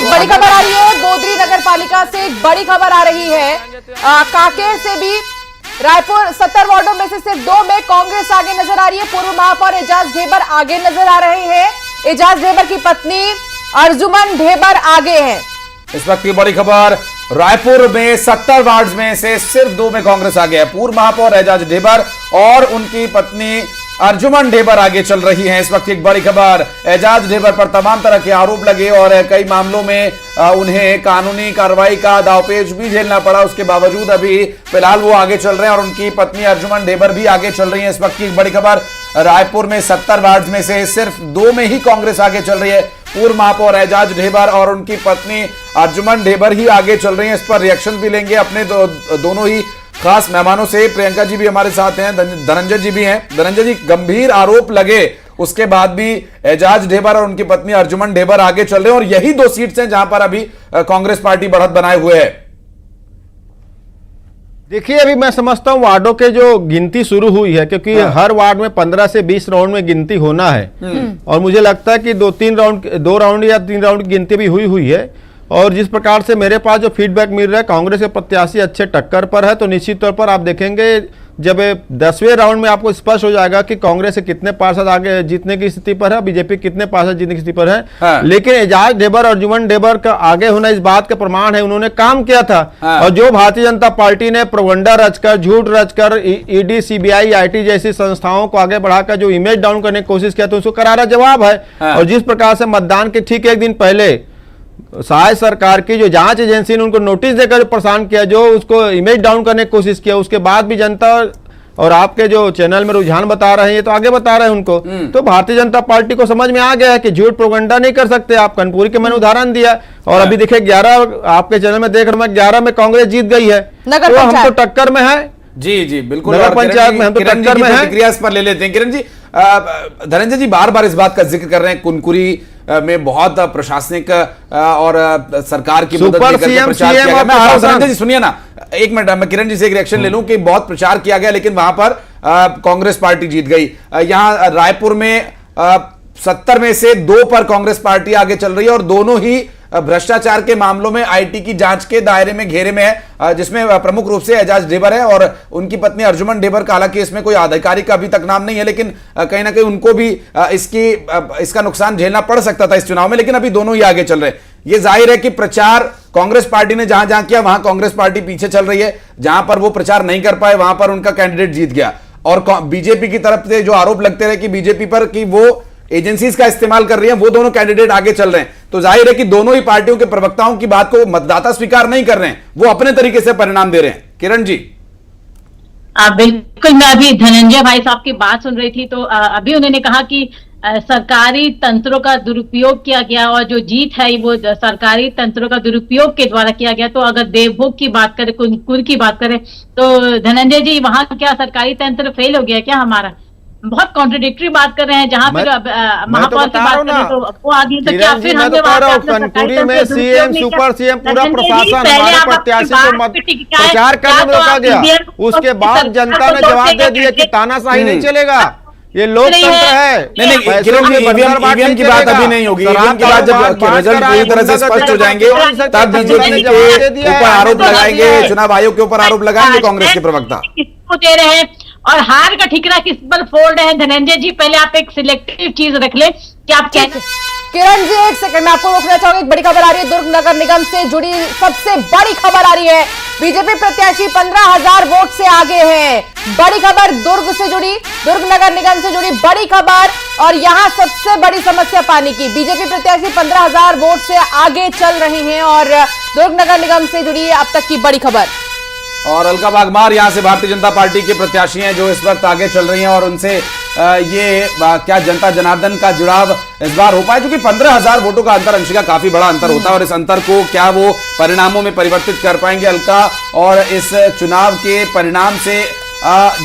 बड़ी खबर आ रही है गोदरी नगर पालिका से, एक बड़ी खबर आ रही है कांकेर से भी। रायपुर 70 वार्डों में से सिर्फ 2 में कांग्रेस आगे नजर आ रही है। पूर्व महापौर एजाज ढेबर आगे नजर आ रहे हैं। एजाज ढेबर की पत्नी अर्जुमन ढेबर आगे हैं। इस वक्त की बड़ी खबर, रायपुर में 70 वार्ड में से सिर्फ 2 में कांग्रेस आगे है। पूर्व महापौर एजाज ढेबर और उनकी पत्नी अर्जुमन ढेबर आगे चल रही हैं। इस वक्त एक बड़ी खबर, एजाज ढेबर पर तमाम तरह के आरोप लगे और कई मामलों में उन्हें कानूनी कार्रवाई का दावपेच भी झेलना पड़ा। उसके बावजूद अभी फिलहाल वो आगे चल रहे हैं और उनकी पत्नी अर्जुमन ढेबर भी आगे चल रही है। इस वक्त की एक बड़ी खबर, रायपुर में 70 वार्ड में से सिर्फ 2 में ही कांग्रेस आगे चल रही है। पूर्व महापौर एजाज ढेबर और उनकी पत्नी अर्जुमन ढेबर ही आगे चल रही हैं। इस पर रिएक्शन भी लेंगे अपने दोनों ही खास मेहमानों से। प्रियंका जी भी हमारे साथ हैं, धनंजय जी भी हैं। धनंजय जी, गंभीर आरोप लगे उसके बाद भी एजाज ढेबर और उनकी पत्नी अर्जुमन ढेबर आगे चल रहे हैं और यही 2 सीट्स हैं जहां पर अभी कांग्रेस पार्टी बढ़त बनाए हुए है। देखिए, अभी मैं समझता हूं वार्डों के जो गिनती शुरू हुई है, क्योंकि हर वार्ड में 15 से 20 राउंड में गिनती होना है और मुझे लगता है कि 2 राउंड या 3 राउंड की गिनती भी हुई है। और जिस प्रकार से मेरे पास जो फीडबैक मिल रहा है, कांग्रेस के प्रत्याशी अच्छे टक्कर पर है, तो निश्चित तौर पर आप देखेंगे जब 10वें राउंड में आपको स्पष्ट हो जाएगा कि कांग्रेस से कितने पार्षद आगे जीतने की स्थिति पर है, बीजेपी कितने पार्षद जीतने की स्थिति पर है। हाँ। लेकिन एजाज ढेबर और अर्जुमन ढेबर का आगे होना इस बात का प्रमाण है, उन्होंने काम किया था। हाँ। और जो भारतीय जनता पार्टी ने प्रोगंडा रचकर, झूठ रचकर ईडी, सीबीआई, आईटी जैसी संस्थाओं को आगे बढ़ाकर जो इमेज डाउन करने की कोशिश किया, तो उसको करारा जवाब है। हाँ। और जिस प्रकार से मतदान के ठीक 1 दिन पहले सहायक सरकार की जो जांच एजेंसी ने उनको नोटिस देकर परेशान किया, जो उसको इमेज डाउन करने की कोशिश किया, उसके बाद भी जनता और आपके जो चैनल में रुझान बता रहे हैं, ये तो आगे बता रहे हैं उनको। तो भारतीय जनता पार्टी को समझ में आ गया है कि झूठ प्रोगंडा नहीं कर सकते आप। कनपुरी के मैंने उदाहरण दिया और अभी देखिए 11 आपके चैनल में देख रहा हूं, 11 में कांग्रेस जीत गई है, तो हम तो टक्कर में है। जी जी बिल्कुल, नगर पंचायत में हम तो टक्कर में हैं। प्रतिक्रिया इस पर ले लेते हैं। किरण जी, धनंजय जी बार बार इस बात का जिक्र कर रहे हैं, कुनकुरी में बहुत प्रशासनिक और सरकार की मदद लेकर प्रचार किया गया। धनंजय जी सुनिए ना, 1 मिनट, मैं किरण जी से एक रिएक्शन ले लूं कि बहुत प्रचार किया गया लेकिन वहां पर कांग्रेस पार्टी जीत गई। यहां रायपुर में 70 में से 2 पर कांग्रेस पार्टी आगे चल रही है और दोनों ही भ्रष्टाचार के मामलों में आईटी की जांच के दायरे में, घेरे में है, जिसमें प्रमुख रूप से एजाज ढेबर है और उनकी पत्नी अर्जुमन ढेबर का। हालांकि इसमें कोई आधिकारिक अभी तक नाम नहीं है, लेकिन कहीं ना कहीं उनको भी इसका नुकसान झेलना पड़ सकता था इस चुनाव में, लेकिन अभी दोनों ही आगे चल रहे हैं। ये जाहिर है कि प्रचार कांग्रेस पार्टी ने जहां जहां किया वहां कांग्रेस पार्टी पीछे चल रही है, जहां पर वो प्रचार नहीं कर पाए वहां पर उनका कैंडिडेट जीत गया। और बीजेपी की तरफ से जो आरोप लगते रहे कि बीजेपी पर कि वो एजेंसीज का इस्तेमाल कर रही हैं, वो दोनों कैंडिडेट आगे चल रहे हैं। तो जाहिर है कि दोनों ही पार्टियों के प्रवक्ताओं की बात को मतदाता स्वीकार नहीं कर रहे हैं, वो अपने तरीके से परिणाम दे रहे हैं। किरण जी। बिल्कुल, मैं अभी धनंजय भाई साहब की बात सुन रही थी, तो अभी उन्होंने कहा कि सरकारी तंत्रों का दुरुपयोग किया गया और जो जीत है वो सरकारी तंत्रों का दुरुपयोग के द्वारा किया गया। तो अगर देवभोग की बात करें, कुनकुर की बात करें, तो धनंजय जी वहां क्या सरकारी तंत्र फेल हो गया क्या हमारा? बहुत कॉन्ट्रडिक्टरी बात कर रहे हैं। जहां फिर महापौर की बात करें तो वो आगे तो क्या फिर हम कनपुरी में सीएम, सुपर सीएम, पूरा प्रशासन हमारे प्रत्याशी को प्रचार करने में रोका गया। उसके बाद जनता ने जवाब दे दिया कि तानाशाही नहीं चलेगा, ये लोकतंत्र है। नहीं, किरण जी, ईवीएम की बात अभी नहीं होगी। ईवीएम की बात जब रिजल्ट पूरी तरह से स्पष्ट हो जाएंगे तब बीजेपी के ऊपर आरोप लगाएंगे, चुनाव आयोग के ऊपर आरोप लगाएंगे कांग्रेस के प्रवक्ता। दे रहे हैं और हार का ठिकरा किस पर फोड़ रहे हैं? धनंजय जी, पहले आप एक सिलेक्टिव चीज रख ले कि आप क्या। किरण जी, 1 सेकंड में आपको रोकना चाहूंगी। एक बड़ी खबर आ रही है, दुर्ग नगर निगम से जुड़ी सबसे बड़ी खबर आ रही है। बीजेपी प्रत्याशी 15,000 वोट से आगे हैं। बड़ी खबर दुर्ग से जुड़ी, दुर्ग नगर निगम से जुड़ी बड़ी खबर। और यहां सबसे बड़ी समस्या पानी की। बीजेपी प्रत्याशी 15,000 वोट से आगे चल रहे हैं और दुर्ग नगर निगम से जुड़ी अब तक की बड़ी खबर। और अलका बागमार यहां से भारतीय जनता पार्टी के प्रत्याशी हैं जो इस वक्त आगे चल रही हैं और उनसे क्या जनता जनार्दन का जुड़ाव इस बार हो पाए, क्योंकि 15,000 वोटों का अंतर, अंशिका, काफी बड़ा अंतर होता है और इस अंतर को क्या वो परिणामों में परिवर्तित कर पाएंगे अलका? और इस चुनाव के परिणाम से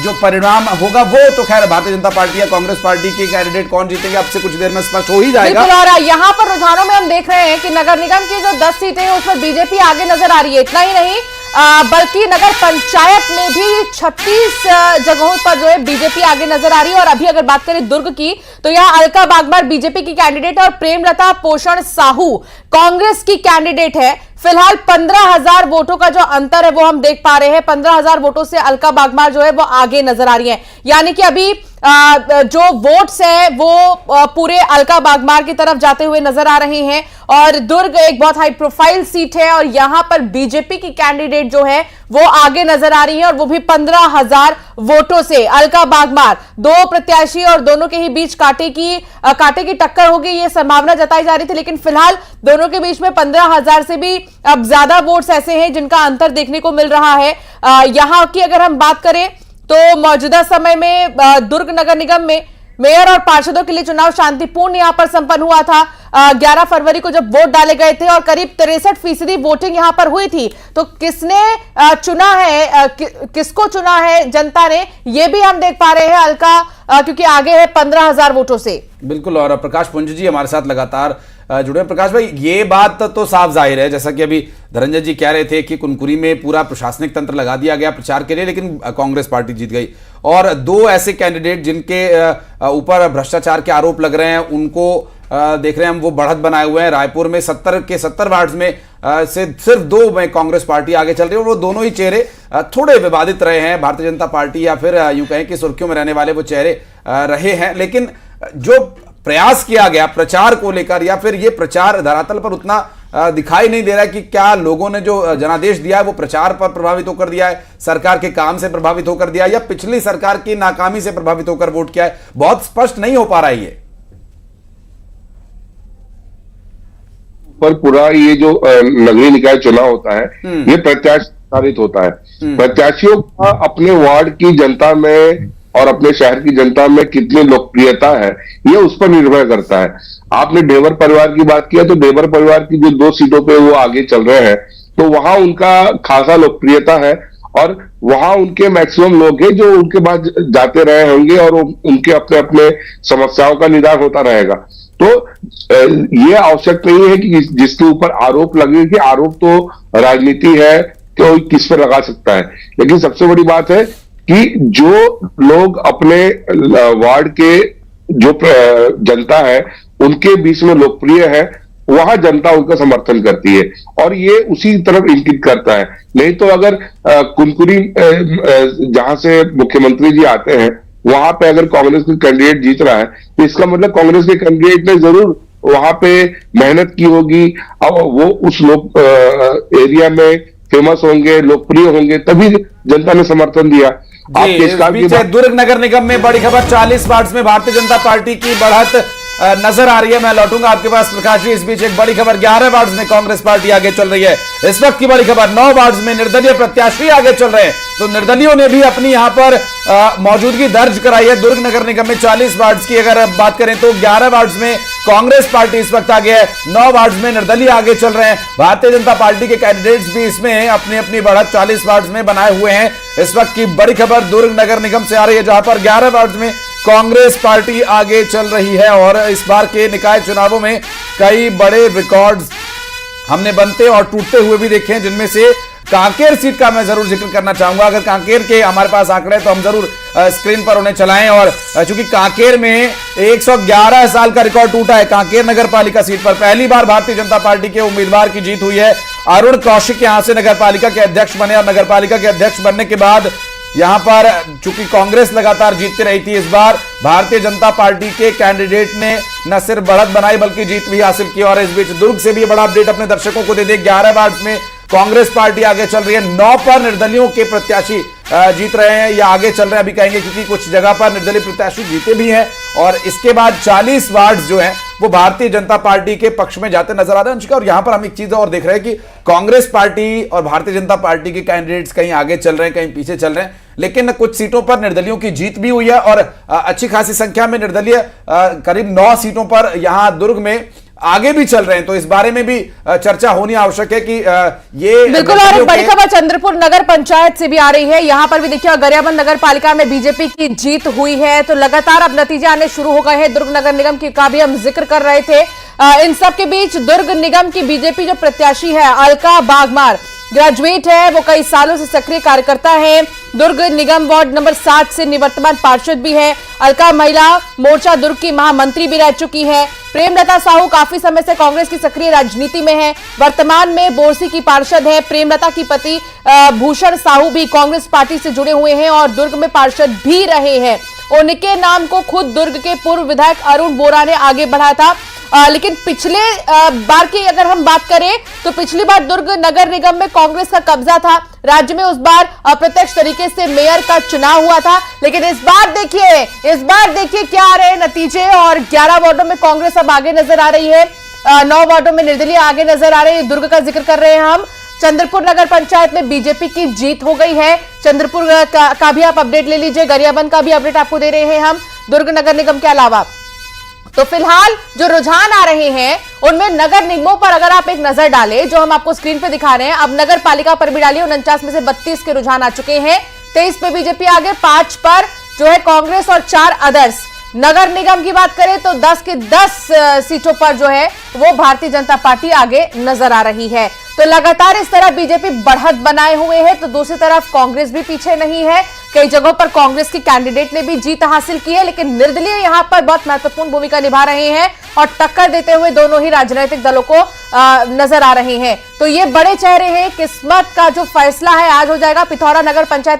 जो परिणाम होगा वो तो खैर भारतीय जनता पार्टी या कांग्रेस पार्टी के कैंडिडेट कौन जीतेंगे अब से कुछ देर में स्पष्ट हो ही जाएगा। और यहाँ पर रुझानों में हम देख रहे हैं कि नगर निगम की जो 10 सीटें हैं उस पर बीजेपी आगे नजर आ रही है। इतना ही नहीं, बल्कि नगर पंचायत में भी 36 जगहों पर जो है बीजेपी आगे नजर आ रही है। और अभी अगर बात करें दुर्ग की, तो यहां अलका बागमार बीजेपी की कैंडिडेट है और प्रेमलता पोषण साहू कांग्रेस की कैंडिडेट है। फिलहाल 15,000 वोटों का जो अंतर है वो हम देख पा रहे हैं। 15,000 वोटों से अलका बागमार जो है वो आगे नजर आ रही है, यानी कि अभी जो वोट्स है वो पूरे अलका बागमार की तरफ जाते हुए नजर आ रहे हैं। और दुर्ग एक बहुत हाई प्रोफाइल सीट है और यहां पर बीजेपी की कैंडिडेट जो है वो आगे नजर आ रही है और वो भी 15,000 वोटों से। अलका बागमार, दो प्रत्याशी और दोनों के ही बीच कांटे की टक्कर होगी, ये संभावना जताई जा रही थी, लेकिन फिलहाल दोनों के बीच में 15,000 से भी अब ज्यादा वोट्स ऐसे हैं जिनका अंतर देखने को मिल रहा है। यहां की अगर हम बात करें तो मौजूदा समय में दुर्ग नगर निगम में मेयर और पार्षदों के लिए चुनाव शांतिपूर्ण यहां पर संपन्न हुआ था। 11 फरवरी को जब वोट डाले गए थे और करीब 63% वोटिंग यहां पर हुई थी। तो किसने चुना है, किसको चुना है जनता ने, यह भी हम देख पा रहे हैं अलका क्योंकि आगे है 15,000 वोटों से। बिल्कुल, और प्रकाश पुंज जी हमारे साथ लगातार जुड़े। प्रकाश भाई, ये बात तो साफ जाहिर है, जैसा कि अभी धनंजय जी कह रहे थे कि कुनकुरी में पूरा प्रशासनिक तंत्र लगा दिया गया प्रचार के लिए, लेकिन कांग्रेस पार्टी जीत गई। और दो ऐसे कैंडिडेट जिनके ऊपर भ्रष्टाचार के आरोप लग रहे हैं, उनको देख रहे हैं हम, वो बढ़त बनाए हुए हैं। रायपुर में 70 के 70 वार्ड में से सिर्फ 2 में कांग्रेस पार्टी आगे चल रही है और वो दोनों ही चेहरे थोड़े विवादित रहे हैं। भारतीय जनता पार्टी या फिर यूं कहें कि सुर्खियों में रहने वाले वो चेहरे रहे हैं। लेकिन जो प्रयास किया गया प्रचार को लेकर, या फिर ये प्रचार धरातल पर उतना दिखाई नहीं दे रहा है कि क्या लोगों ने जो जनादेश दिया है वो प्रचार पर प्रभावित होकर दिया है, सरकार के काम से प्रभावित होकर दिया है, या पिछली सरकार की नाकामी से प्रभावित होकर वोट किया है, बहुत स्पष्ट नहीं हो पा रहा है ये। पर पूरा ये जो नगरीय निकाय चुनाव होता है ये प्रत्याशी आधारित होता है। प्रत्याशियों का अपने वार्ड की जनता में और अपने शहर की जनता में कितनी लोकप्रियता है ये उस पर निर्भर करता है। आपने ढेबर परिवार की बात किया तो ढेबर परिवार की जो 2 सीटों पे वो आगे चल रहे हैं तो वहां उनका खासा लोकप्रियता है और वहां उनके मैक्सिमम लोग हैं जो उनके बाद जाते रहे होंगे और उनके अपने अपने समस्याओं का निदान होता रहेगा। तो ये आवश्यक नहीं है कि जिसके ऊपर आरोप लगे कि आरोप तो राजनीति है, कोई किस पर लगा सकता है, लेकिन सबसे बड़ी बात है कि जो लोग अपने वार्ड के जो जनता है उनके बीच में लोकप्रिय है वहां जनता उनका समर्थन करती है और ये उसी तरफ इंगित करता है। नहीं तो अगर कुनकुरी जहां से मुख्यमंत्री जी आते हैं वहां पे अगर कांग्रेस का कैंडिडेट जीत रहा है तो इसका मतलब कांग्रेस के कैंडिडेट ने जरूर वहां पे मेहनत की होगी और वो उस एरिया में फेमस होंगे, लोकप्रिय होंगे, तभी जनता ने समर्थन दिया। दुर्ग नगर निगम में बड़ी खबर, 40 वार्ड में भारतीय जनता पार्टी की बढ़त नजर आ रही है। मैं लौटूंगा आपके पास प्रकाश जी। इस बीच एक बड़ी खबर, 11 वार्ड में कांग्रेस पार्टी आगे चल रही है। इस वक्त की बड़ी खबर, 9 वार्ड में निर्दलीय प्रत्याशी आगे चल रहे हैं। तो निर्दलीयों ने भी अपनी यहां पर मौजूदगी दर्ज कराई है। दुर्ग नगर निगम में 40 वार्ड की अगर बात करें तो 11 वार्ड में कांग्रेस पार्टी इस वक्त आगे है, 9 वार्ड में निर्दलीय आगे चल रहे हैं। भारतीय जनता पार्टी के कैंडिडेट्स भी इसमें अपनी अपनी बढ़त 40 वार्ड में बनाए हुए हैं। इस वक्त की बड़ी खबर दुर्ग नगर निगम से आ रही है, जहां पर 11 वार्ड में कांग्रेस पार्टी आगे चल रही है। और इस बार के निकाय चुनावों में कई बड़े रिकॉर्ड्स हमने बनते और टूटते हुए भी देखे हैं, जिनमें से कांकेर सीट का मैं जरूर जिक्र करना चाहूंगा। अगर कांकेर के हमारे पास आंकड़े तो हम जरूर स्क्रीन पर उन्हें चलाएं। और चूंकि कांकेर में 111 साल का रिकॉर्ड टूटा है, कांकेर नगर पालिका सीट पर पहली बार भारतीय जनता पार्टी के उम्मीदवार की जीत हुई है। अरुण कौशिक यहां से नगर पालिका के अध्यक्ष बने और नगर पालिका के अध्यक्ष बनने के बाद यहां पर चूंकि कांग्रेस लगातार जीतती रही थी, इस बार भारतीय जनता पार्टी के कैंडिडेट ने न सिर्फ बढ़त बनाई बल्कि जीत भी हासिल की। और इस बीच दुर्ग से भी बड़ा अपडेट अपने दर्शकों को दे दे। 11 वार्ड में कांग्रेस पार्टी आगे चल रही है, 9 पर निर्दलियों के प्रत्याशी जीत रहे हैं या आगे चल रहे हैं अभी कहेंगे, क्योंकि कुछ जगह पर निर्दलीय प्रत्याशी जीते भी हैं। और इसके बाद 40 वार्ड जो हैं वो भारतीय जनता पार्टी के पक्ष में जाते नजर आ रहे हैं अंशिका। और यहां पर हम एक चीज और देख रहे हैं कि कांग्रेस पार्टी और भारतीय जनता पार्टी के कैंडिडेट्स कहीं आगे चल रहे हैं, कहीं पीछे चल रहे हैं, लेकिन कुछ सीटों पर निर्दलियों की जीत भी हुई है और अच्छी खासी संख्या में निर्दलीय करीब 9 सीटों पर यहां दुर्ग में आगे भी चल रहे हैं। तो इस बारे में भी चर्चा होनी आवश्यक है कि ये बिल्कुल। और एक बड़ी खबर चंद्रपुर नगर पंचायत से भी आ रही है। यहां पर भी देखिए गरियाबंद नगर पालिका में बीजेपी की जीत हुई है। तो लगातार अब नतीजे आने शुरू हो गए हैं। दुर्ग नगर निगम का भी हम जिक्र कर रहे थे। इन सब के बीच दुर्ग निगम की बीजेपी जो प्रत्याशी है अलका बागमार, ग्रेजुएट है, वो कई सालों से सक्रिय कार्यकर्ता है। दुर्ग निगम वार्ड नंबर 7 से निवर्तमान पार्षद भी है। अलका महिला मोर्चा दुर्ग की महामंत्री भी रह चुकी है। प्रेमलता साहू काफी समय से कांग्रेस की सक्रिय राजनीति में है, वर्तमान में बोरसी की पार्षद है। प्रेमलता की पति भूषण साहू भी कांग्रेस पार्टी से जुड़े हुए हैं और दुर्ग में पार्षद भी रहे हैं। उनके नाम को खुद दुर्ग के पूर्व विधायक अरुण बोरा ने आगे बढ़ाया था। लेकिन पिछले बार की अगर हम बात करें तो पिछली बार दुर्ग नगर निगम में कांग्रेस का कब्जा था। राज्य में उस बार अप्रत्यक्ष तरीके से मेयर का चुनाव हुआ था। लेकिन इस बार देखिए क्या आ रहे हैं नतीजे। और 11 वार्डों में कांग्रेस अब आगे नजर आ रही है, 9 वार्डों में निर्दलीय आगे नजर आ रहे हैं। दुर्ग का जिक्र कर रहे हैं हम। चंद्रपुर नगर पंचायत में बीजेपी की जीत हो गई है। चंद्रपुर का भी आप अपडेट ले लीजिए, गरियाबंद का भी अपडेट आपको दे रहे हैं हम दुर्ग नगर निगम के अलावा। तो फिलहाल जो रुझान आ रहे हैं उनमें नगर निगमों पर अगर आप एक नजर डालें, जो हम आपको स्क्रीन पे दिखा रहे हैं, अब नगर पालिका पर भी डालिए। 49 में से 32 के रुझान आ चुके हैं। 23 पे बीजेपी आगे, 5 पर जो है कांग्रेस और 4 अदर्स। नगर निगम की बात करें तो 10 के 10 सीटों पर जो है वो भारतीय जनता पार्टी आगे नजर आ रही है। तो लगातार इस तरह बीजेपी बढ़त बनाए हुए है, तो दूसरी तरफ कांग्रेस भी पीछे नहीं है। कई जगहों पर कांग्रेस के कैंडिडेट ने भी जीत हासिल की है, लेकिन निर्दलीय यहां पर बहुत महत्वपूर्ण भूमिका निभा रहे हैं और टक्कर देते हुए दोनों ही राजनीतिक दलों को नजर आ रहे हैं। तो ये बड़े चेहरे हैं, किस्मत का जो फैसला है आज हो जाएगा। पिथौरा नगर पंचायत में